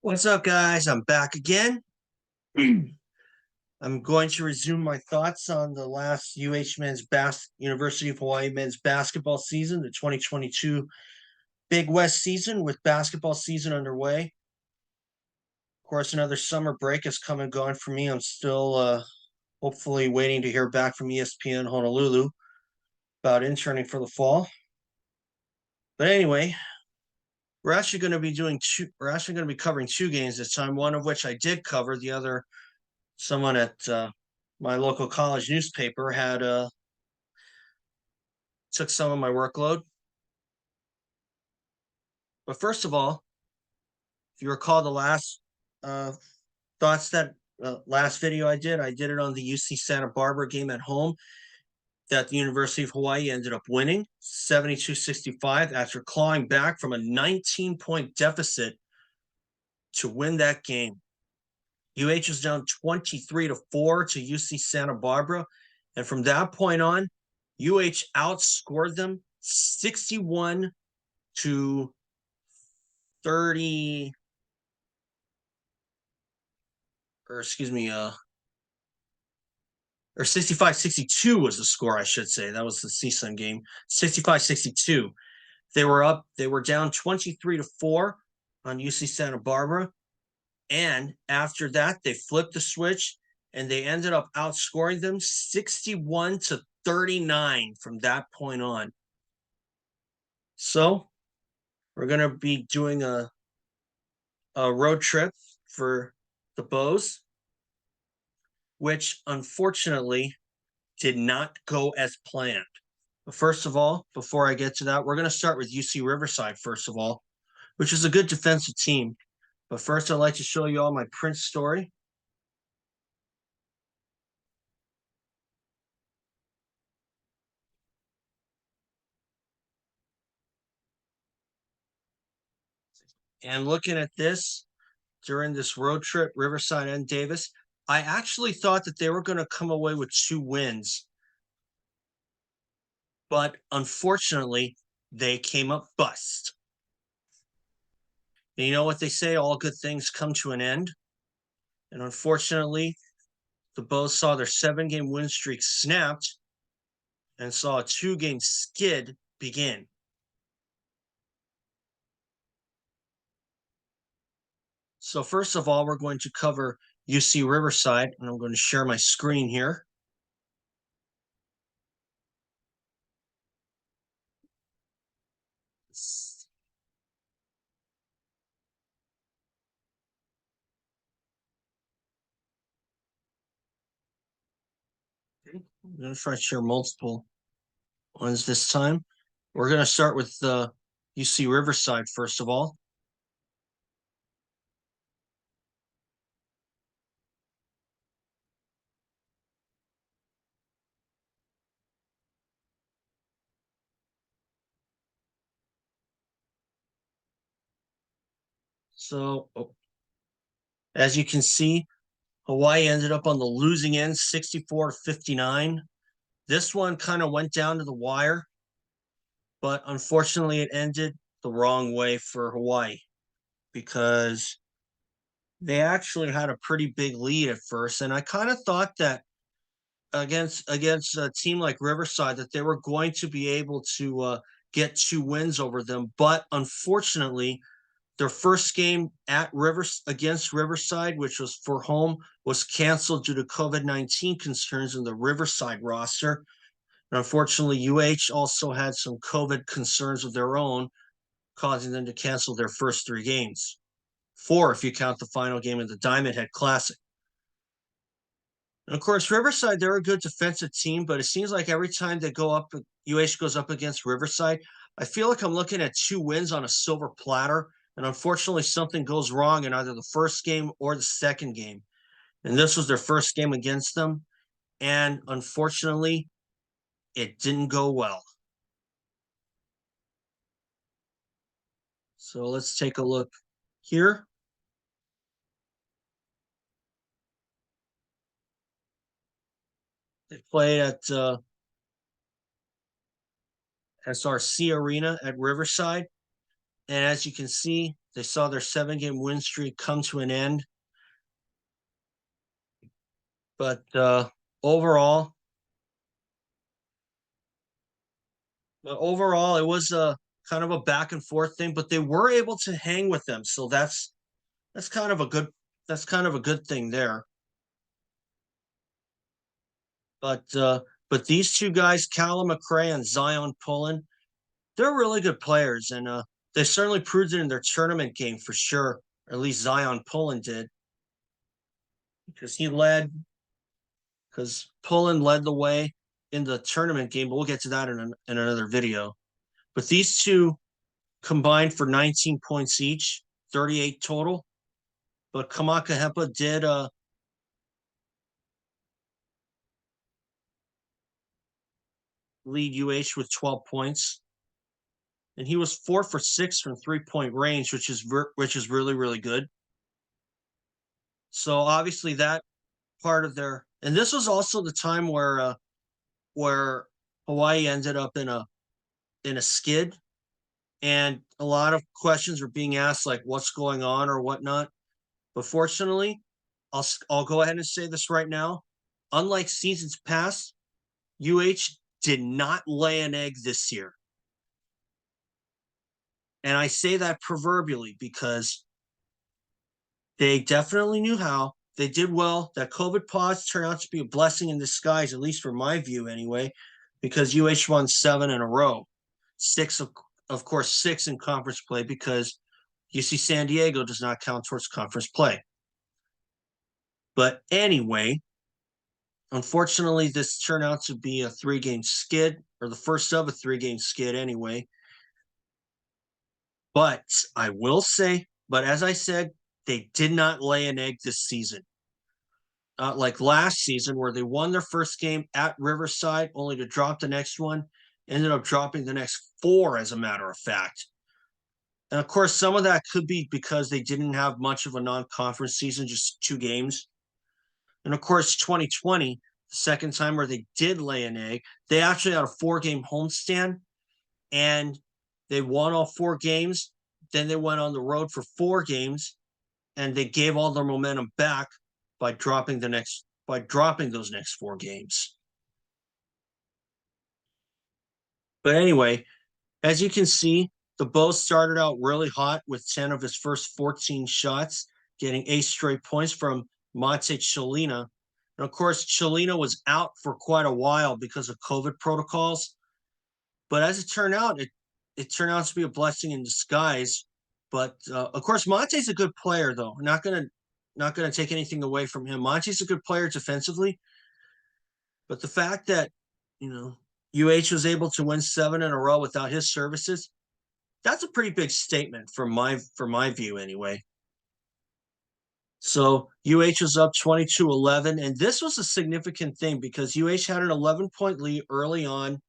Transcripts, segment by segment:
What's up, guys? I'm back again. I'm going to resume my thoughts on the last University of Hawaii men's basketball season, the 2022 Big West season, with basketball season underway. Of course, another summer break has come and gone for me. I'm still hopefully waiting to hear back from ESPN Honolulu about interning for the fall. But anyway, we're actually going to be covering two games this time. One of which I did cover. The other, someone at my local college newspaper had took some of my workload. But first of all, if you recall the last uh, thoughts that last video I did it on the UC Santa Barbara game at home that the University of Hawaii ended up winning 72-65 after clawing back from a 19-point deficit to win that game. UH was down 23-4 to UC Santa Barbara. And from that point on, UH outscored them 61 to 30, or excuse me, or 65-62 was the score, I should say. That was the CSUN game. 65-62. They were down 23-4 on UC Santa Barbara. And after that, they flipped the switch and they ended up outscoring them 61-39 from that point on. So we're going to be doing a road trip for the Bows, which unfortunately did not go as planned. But first of all, before I get to that, we're going to start with UC Riverside, first of all, which is a good defensive team. But first, I'd like to show you all my Prince story. And looking at this during this road trip, Riverside and Davis, I actually thought that they were going to come away with 2 wins. But unfortunately, they came up bust. And you know what they say, all good things come to an end. And unfortunately, the Bows saw their 7-game win streak snapped and saw a 2-game skid begin. So first of all, we're going to cover UC Riverside, and I'm going to share my screen here. I'm going to try to share multiple ones this time. We're going to start with UC Riverside first of all. So, as you can see, Hawaii ended up on the losing end, 64-59. This one kind of went down to the wire, but unfortunately, it ended the wrong way for Hawaii because they actually had a pretty big lead at first, and I kind of thought that against a team like Riverside that they were going to be able to get 2 wins over them, but unfortunately, their first game against Riverside, which was for home, was canceled due to COVID-19 concerns in the Riverside roster. And unfortunately, UH also had some COVID concerns of their own, causing them to cancel their first 3 games. 4 if you count the final game of the Diamond Head Classic. And of course, Riverside, they're a good defensive team, but it seems like every time they go up, UH goes up against Riverside, I feel like I'm looking at 2 wins on a silver platter. And unfortunately, something goes wrong in either the first game or the second game. And this was their first game against them. And unfortunately, it didn't go well. So let's take a look here. They play at SRC Arena at Riverside. And as you can see, they saw their 7-game win streak come to an end. But overall, it was a kind of a back and forth thing, but they were able to hang with them. So that's kind of a good thing there. But these two guys, Callum McRae and Zion Pullen, they're really good players, and they certainly proved it in their tournament game for sure. Or at least Zion Pullen did, because Pullen led the way in the tournament game. But we'll get to that in another video. But these two combined for 19 points each, 38 total. But Kamaka Hepa did lead UH with 12 points, and he was 4 for 6 from 3-point range, which is really really good. So obviously that part of their, and this was also the time where Hawaii ended up in a skid, and a lot of questions were being asked like what's going on or whatnot. But fortunately, I'll go ahead and say this right now. Unlike seasons past, UH did not lay an egg this year. And I say that proverbially because they definitely knew how. They did well. That COVID pause turned out to be a blessing in disguise, at least from my view anyway, because UH won 7 in a row. 6, of course, 6 in conference play because UC San Diego does not count towards conference play. But anyway, unfortunately, this turned out to be a 3-game skid, or the first of a 3-game skid anyway. But I will say, as I said, they did not lay an egg this season. Like last season, where they won their first game at Riverside, only to drop the next one, ended up dropping the next 4, as a matter of fact. And of course, some of that could be because they didn't have much of a non-conference season, just 2 games. And of course, 2020, the second time where they did lay an egg, they actually had a 4-game homestand, and they won all 4 games. Then they went on the road for 4 games, and they gave all their momentum back by dropping those next 4 games. But anyway, as you can see, the Bow started out really hot with 10 of his first 14 shots, getting 8 straight points from Mate Chelina. And of course, Chelina was out for quite a while because of COVID protocols. But as it turned out, it turned out to be a blessing in disguise. But of course, Mate's a good player, though. Not gonna take anything away from him. Mate's a good player defensively. But the fact that UH was able to win 7 in a row without his services, that's a pretty big statement from my view anyway. So UH was up 22-11, and this was a significant thing because UH had an 11-point lead early on,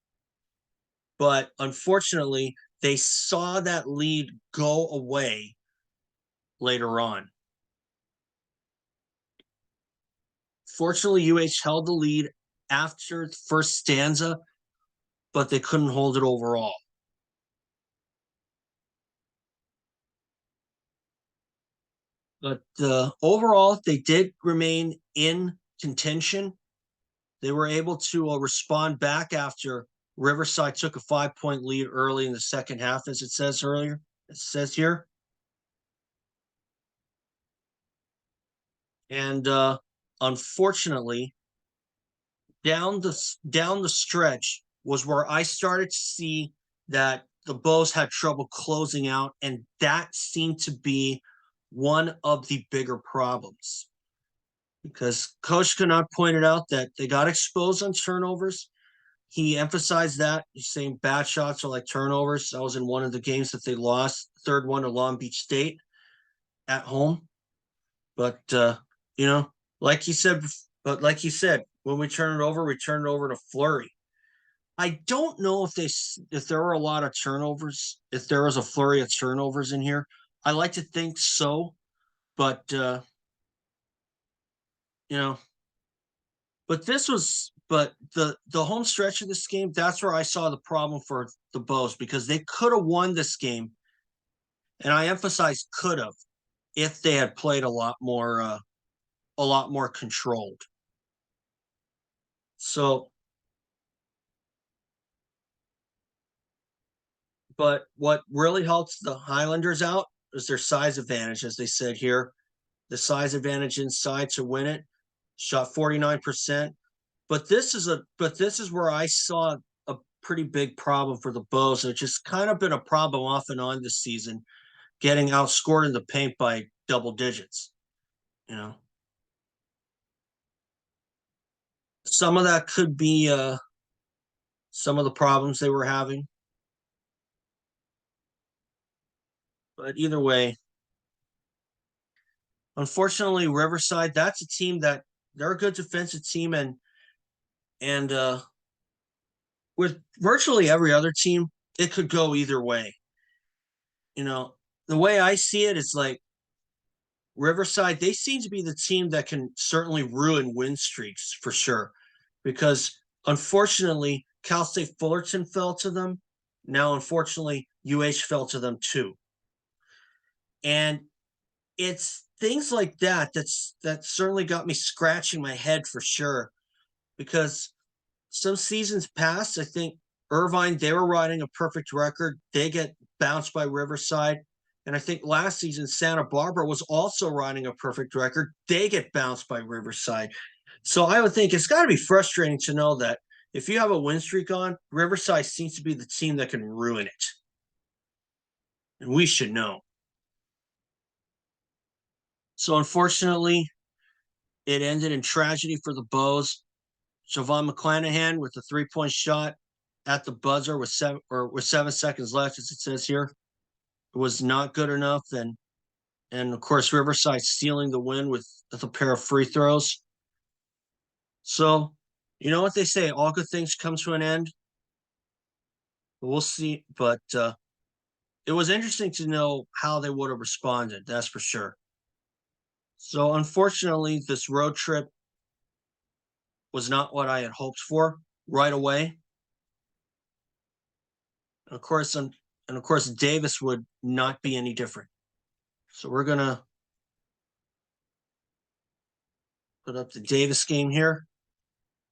but unfortunately, they saw that lead go away later on. Fortunately, UH held the lead after the first stanza, but they couldn't hold it overall. But overall, they did remain in contention. They were able to respond back after Riverside took a 5-point lead early in the second half, as it says earlier. It says here. And unfortunately, down the stretch was where I started to see that the Bows had trouble closing out, and that seemed to be one of the bigger problems. Because Coach Canot pointed out that they got exposed on turnovers. He emphasized that. He's saying bad shots are like turnovers. That was in one of the games that they lost, third one to Long Beach State at home. But like he said, when we turn it over to Fleury. I don't know if there were a lot of turnovers, if there was a flurry of turnovers in here. I like to think so, but the home stretch of this game, that's where I saw the problem for the Bows, because they could have won this game And I emphasize could have if they had played a lot more controlled. So, but what really helps the Highlanders out is their size advantage, as they said here. The size advantage inside to win it. Shot 49%. But this is where I saw a pretty big problem for the Bows, which has kind of been a problem off and on this season, getting outscored in the paint by double digits. You know, some of that could be some of the problems they were having, but either way, unfortunately, Riverside, that's a team that they're a good defensive team, and with virtually every other team, it could go either way. You know, the way I see it is like Riverside, they seem to be the team that can certainly ruin win streaks for sure. Because unfortunately, Cal State Fullerton fell to them. Now, unfortunately, UH fell to them too. And it's things like that certainly got me scratching my head for sure. Because some seasons past, I think Irvine, they were riding a perfect record. They get bounced by Riverside. And I think last season, Santa Barbara was also riding a perfect record. They get bounced by Riverside. So I would think it's got to be frustrating to know that if you have a win streak on, Riverside seems to be the team that can ruin it. And we should know. So unfortunately, it ended in tragedy for the Bows. Siobhan McClanahan with a 3-point shot at the buzzer with 7 seconds left, as it says here. It was not good enough. And of course, Riverside stealing the win with a pair of free throws. So, you know what they say, all good things come to an end. We'll see. But it was interesting to know how they would have responded, that's for sure. So, unfortunately, this road trip was not what I had hoped for right away. And of course, Davis would not be any different. So we're gonna put up the Davis game here.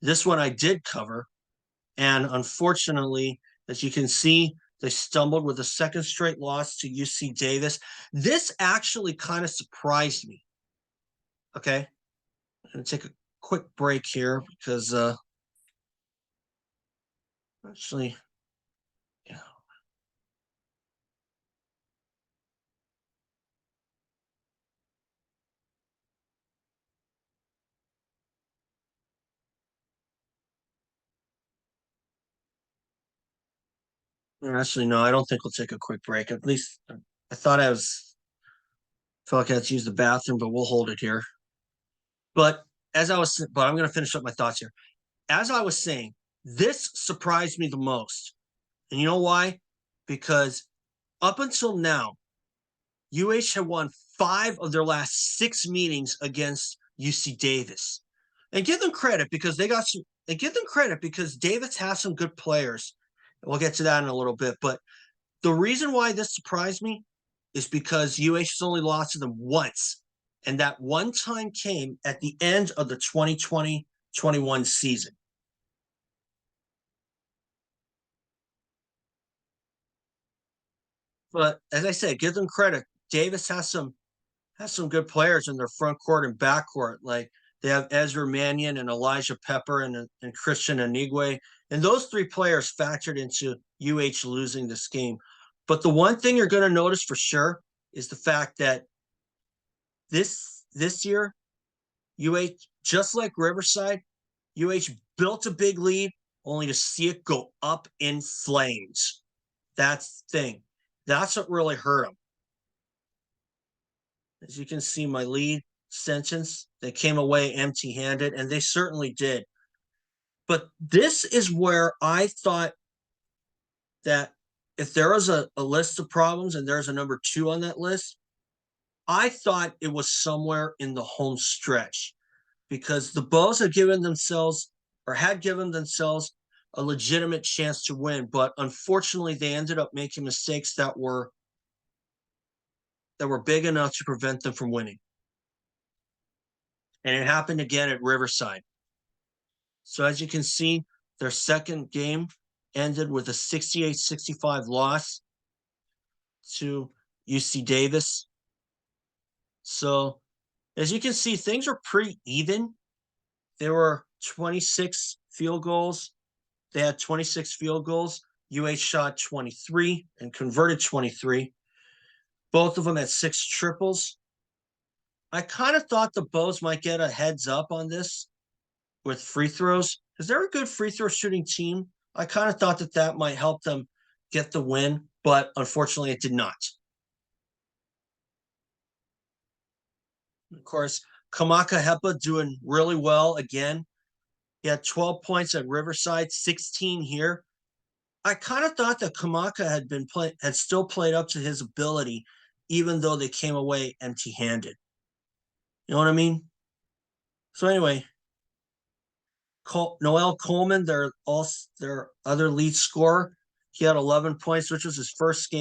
This one I did cover, and unfortunately, as you can see, they stumbled with a second straight loss to UC Davis. This actually kind of surprised me. Okay, I'm gonna take a quick break here because actually, yeah. Actually, no, I don't think we'll take a quick break. At least I thought I was felt like I had to use the bathroom, but we'll hold it here. But I'm going to finish up my thoughts here. As I was saying, this surprised me the most. And you know why? Because up until now, UH had won 5 of their last 6 meetings against UC Davis. And give them credit because they got some, and give them credit because Davis has some good players. We'll get to that in a little bit. But the reason why this surprised me is because UH has only lost to them once. And that one time came at the end of the 2020-21 season. But as I said, give them credit. Davis has some good players in their front court and back court. Like they have Ezra Mannion and Elijah Pepper and Christian Anigwe. And those 3 players factored into UH losing this game. But the one thing you're going to notice for sure is the fact that this year, UH, just like Riverside, UH built a big lead only to see it go up in flames. That's the thing. That's what really hurt them. As you can see, my lead sentence, they came away empty handed, and they certainly did. But this is where I thought that if there was a list of problems and there's a number 2 on that list, I thought it was somewhere in the home stretch because the Bows had given themselves a legitimate chance to win, but unfortunately they ended up making mistakes that were that were big enough to prevent them from winning. And it happened again at Riverside. So as you can see, their second game ended with a 68-65 loss to UC Davis. So as you can see, things are pretty even. There were 26 field goals. They had 26 field goals. UH shot 23 and converted 23. Both of them had 6 triples. I kind of thought the Bows might get a heads up on this with free throws because they're a good free throw shooting team. I kind of thought that that might help them get the win, but unfortunately it did not. Of course, Kamaka Hepa doing really well again. He had 12 points at Riverside, 16 here. I kind of thought that Kamaka had still played up to his ability, even though they came away empty-handed. You know what I mean? So anyway, Noel Coleman, their other lead scorer, he had 11 points, which was his first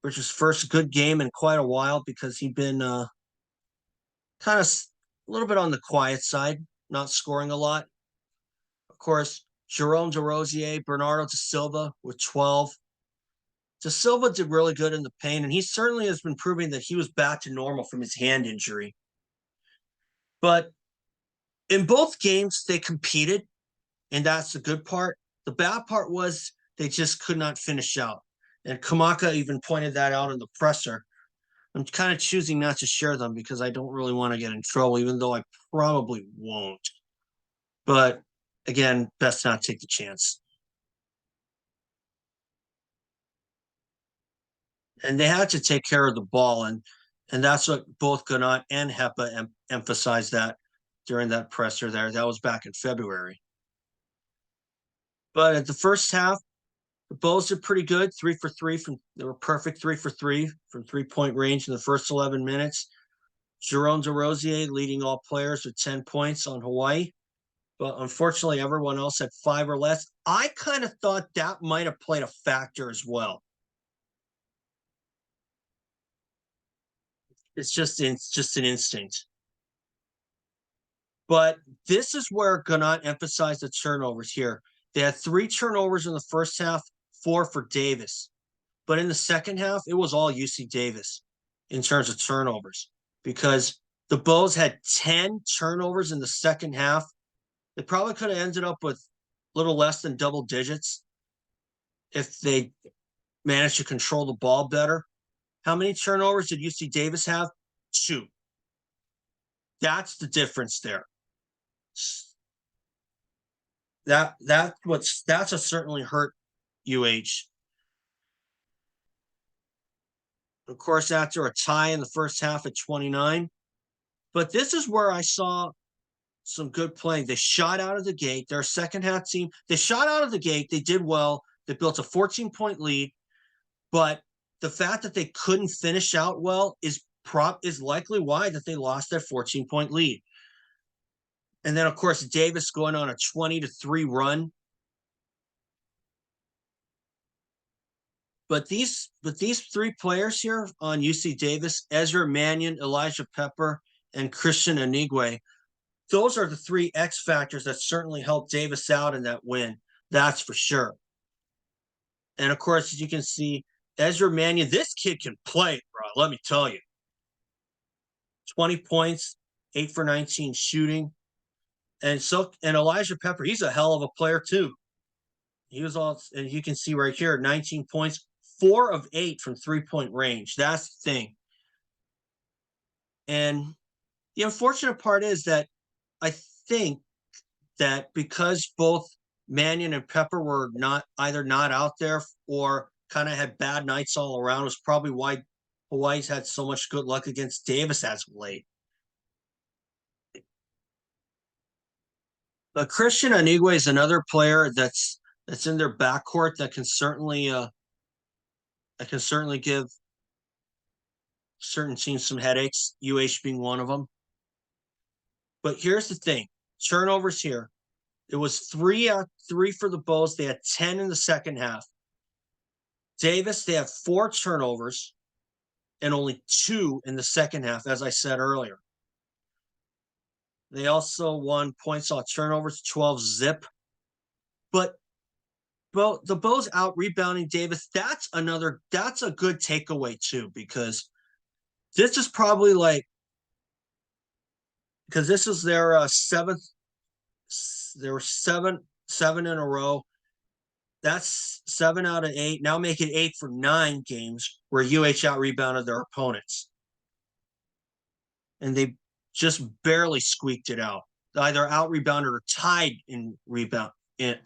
first good game in quite a while because he'd been kind of a little bit on the quiet side, not scoring a lot. Of course, Jerome DeRosier, Bernardo da Silva with 12. Da Silva did really good in the paint, and he certainly has been proving that he was back to normal from his hand injury. But in both games, they competed, and that's the good part. The bad part was they just could not finish out. And Kamaka even pointed that out in the presser. I'm kind of choosing not to share them because I don't really want to get in trouble, even though I probably won't. But again, best not take the chance. And they had to take care of the ball, and that's what both Ganot and Hepa emphasized that during that presser there. That was back in February. But at the first half, the Bulls did pretty good, 3 for 3 they were perfect 3 for 3 from 3-point range in the first 11 minutes. Jerome DeRosier leading all players with 10 points on Hawaii. But unfortunately, everyone else had 5 or less. I kind of thought that might have played a factor as well. It's just an instinct. But this is where Ganot emphasized the turnovers here. They had 3 turnovers in the first half, 4 for Davis. But in the second half, it was all UC Davis in terms of turnovers because the Bows had 10 turnovers in the second half. They probably could have ended up with a little less than double digits if they managed to control the ball better. How many turnovers did UC Davis have? 2. That's the difference there. That's a certainly hurt UH. Of course, after a tie in the first half at 29. But this is where I saw some good playing. They shot out of the gate. Their second half team, they shot out of the gate. They did well. They built a 14-point lead. But the fact that they couldn't finish out well is likely why that they lost that 14-point lead. And then, of course, Davis going on a 20-3 run. But these 3 players here on UC Davis, Ezra Mannion, Elijah Pepper, and Christian Anigwe, those are the 3 X factors that certainly helped Davis out in that win. That's for sure. And of course, as you can see, Ezra Mannion, this kid can play, bro. Let me tell you. 20 points, 8 for 19 shooting. And Elijah Pepper, he's a hell of a player too. He was and you can see right here, 19 points, 4 of 8 from 3-point range. That's the thing. And the unfortunate part is that I think that because both Mannion and Pepper were either not out there or kind of had bad nights all around was probably why Hawaii's had so much good luck against Davis as of late. But Christian Anigwe is another player that's in their backcourt that can certainly give certain teams some headaches, UH being one of them. But here's the thing, turnovers here. It was 3 for the Bulls. They had 10 in the second half. Davis, they have 4 turnovers. and only 2 in the second half, as I said earlier. They also won points off turnovers, 12 zip. But the Bows out rebounding Davis. That's a good takeaway too, because this is probably like, because this is their seventh. There were seven in a row. That's 7 out of 8. Now make it 8 for 9 games where UH out rebounded their opponents, and they just barely squeaked it out. Either out rebounded or tied in rebound,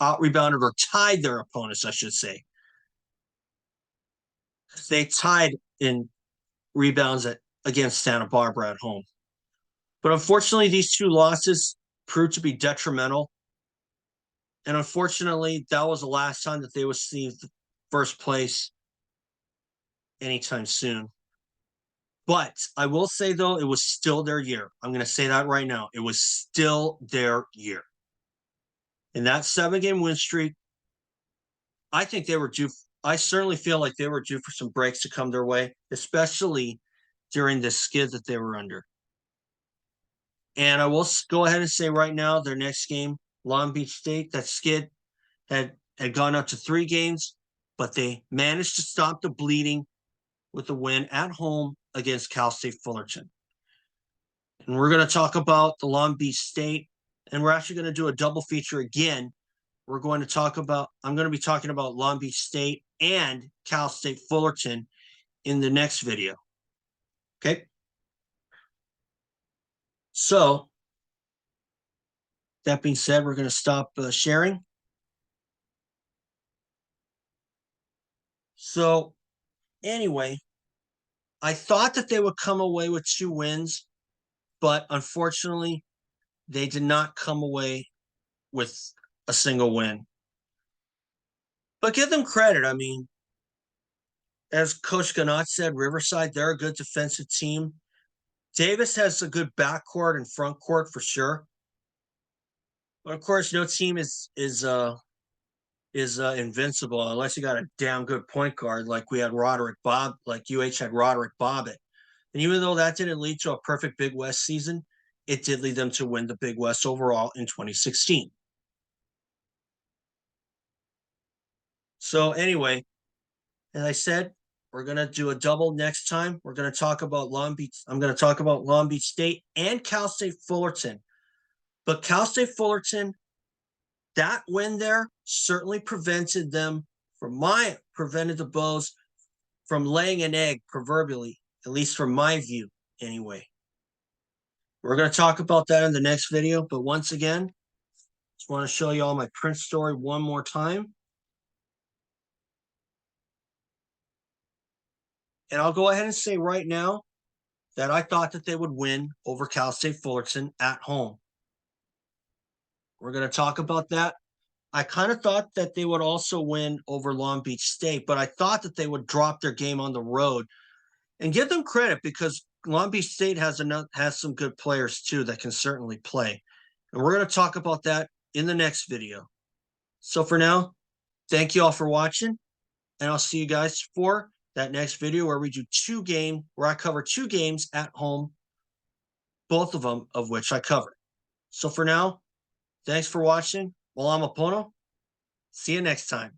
out rebounded or tied their opponents, I should say. They tied in rebounds against Santa Barbara at home. But unfortunately, these 2 losses proved to be detrimental. And unfortunately, that was the last time that they would see first place anytime soon. But I will say, though, it was still their year. I'm going to say that right now. It was still their year. In that 7-game win streak, I think they were due. I certainly feel like they were due for some breaks to come their way, especially during the skid that they were under. And I will go ahead and say right now, their next game, Long Beach State, that skid had gone up to 3 games, but they managed to stop the bleeding with a win at home against Cal State Fullerton. And we're going to talk about the Long Beach State, and we're actually going to do a double feature again. I'm going to be talking about Long Beach State and Cal State Fullerton in the next video. Okay? So, that being said, we're going to stop sharing. So, anyway, I thought that they would come away with 2 wins, but unfortunately, they did not come away with a single win. But give them credit. I mean, as Coach Ganot said, Riverside, they're a good defensive team. Davis has a good backcourt and front court for sure. But of course, no team is invincible unless you got a damn good point guard like we had like UH had Roderick Bobbitt. And even though that didn't lead to a perfect Big West season, it did lead them to win the Big West overall in 2016. So anyway, as I said, we're going to do a double next time. We're going to talk about Long Beach. I'm going to talk about Long Beach State and Cal State Fullerton. But Cal State Fullerton, that win there certainly prevented the Bows from laying an egg, proverbially, at least from my view, anyway. We're going to talk about that in the next video. But once again, just want to show you all my print story one more time. And I'll go ahead and say right now that I thought that they would win over Cal State Fullerton at home. We're going to talk about that. I kind of thought that they would also win over Long Beach State, but I thought that they would drop their game on the road, and give them credit because Long Beach State has some good players too that can certainly play. And we're going to talk about that in the next video. So for now, thank you all for watching, and I'll see you guys for that next video where I cover 2 games at home, both of them of which I cover. So for now, thanks for watching. Well, I'm Apono. See you next time.